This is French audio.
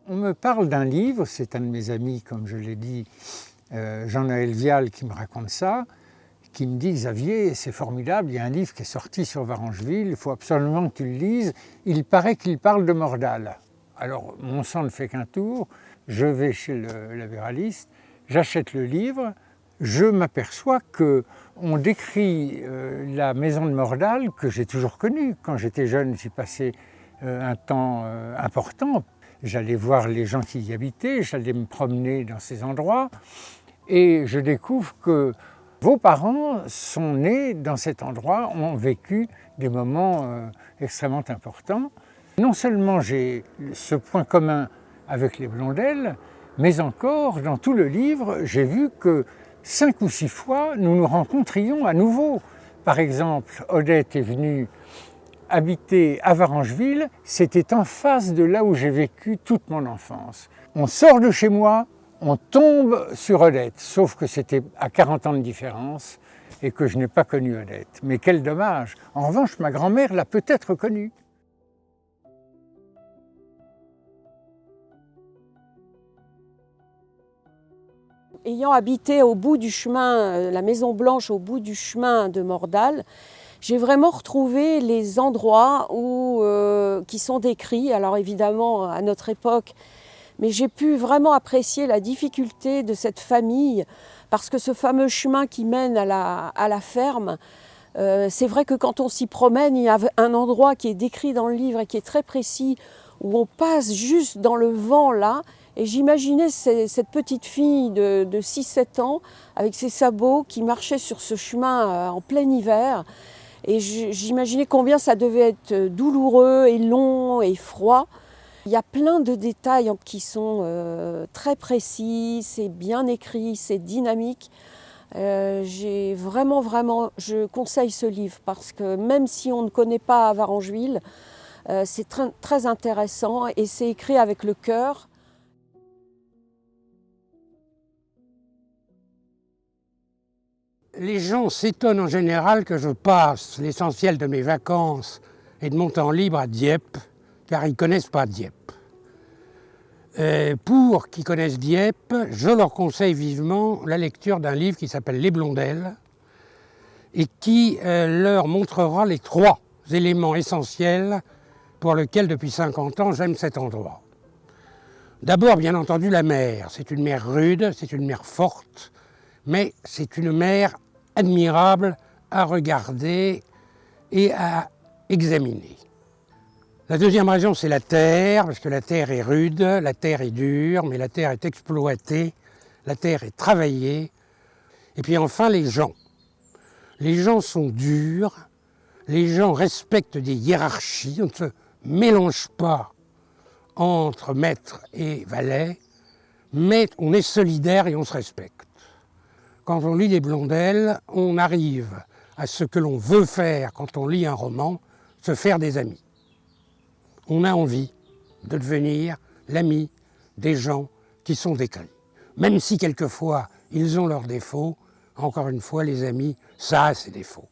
On me parle d'un livre, c'est un de mes amis, comme je l'ai dit, Jean-Noël Vial, qui me raconte ça, qui me dit « Xavier, c'est formidable, il y a un livre qui est sorti sur Varengeville, il faut absolument que tu le lises, il paraît qu'il parle de Mordal ». Alors, mon sang ne fait qu'un tour, je vais chez l'avéraliste, j'achète le livre, je m'aperçois qu'on décrit la maison de Mordal que j'ai toujours connue. Quand j'étais jeune, j'y passais un temps important. J'allais voir les gens qui y habitaient, j'allais me promener dans ces endroits et je découvre que vos parents sont nés dans cet endroit, ont vécu des moments extrêmement importants. Non seulement j'ai ce point commun avec les Blondel, mais encore, dans tout le livre, j'ai vu que 5 ou 6 fois, nous nous rencontrions à nouveau. Par exemple, Odette est venue habiter à Varengeville, c'était en face de là où j'ai vécu toute mon enfance. On sort de chez moi, on tombe sur Odette, sauf que c'était à 40 ans de différence et que je n'ai pas connu Odette. Mais quel dommage! En revanche, ma grand-mère l'a peut-être connue. Ayant habité au bout du chemin, la Maison Blanche au bout du chemin de Mordal, j'ai vraiment retrouvé les endroits qui sont décrits, alors évidemment à notre époque, mais j'ai pu vraiment apprécier la difficulté de cette famille, parce que ce fameux chemin qui mène à la ferme, c'est vrai que quand on s'y promène, il y a un endroit qui est décrit dans le livre et qui est très précis, où on passe juste dans le vent là, et j'imaginais cette petite fille de 6-7 ans, avec ses sabots, qui marchait sur ce chemin en plein hiver. Et j'imaginais combien ça devait être douloureux et long et froid. Il y a plein de détails qui sont très précis, c'est bien écrit, c'est dynamique. Je conseille ce livre parce que même si on ne connaît pas Varengeville, c'est très intéressant et c'est écrit avec le cœur. Les gens s'étonnent en général que je passe l'essentiel de mes vacances et de mon temps libre à Dieppe, car ils ne connaissent pas Dieppe. Pour qu'ils connaissent Dieppe, je leur conseille vivement la lecture d'un livre qui s'appelle Les Blondel et qui leur montrera les 3 éléments essentiels pour lesquels, depuis 50 ans, j'aime cet endroit. D'abord, bien entendu, la mer. C'est une mer rude, c'est une mer forte, mais c'est une mer admirable à regarder et à examiner. La deuxième raison, c'est la terre, parce que la terre est rude, la terre est dure, mais la terre est exploitée, la terre est travaillée. Et puis enfin, les gens. Les gens sont durs, les gens respectent des hiérarchies, on ne se mélange pas entre maître et valet, mais on est solidaire et on se respecte. Quand on lit les Blondel, on arrive à ce que l'on veut faire quand on lit un roman, se faire des amis. On a envie de devenir l'ami des gens qui sont décrits. Même si quelquefois ils ont leurs défauts, encore une fois, les amis, ça a ses défauts.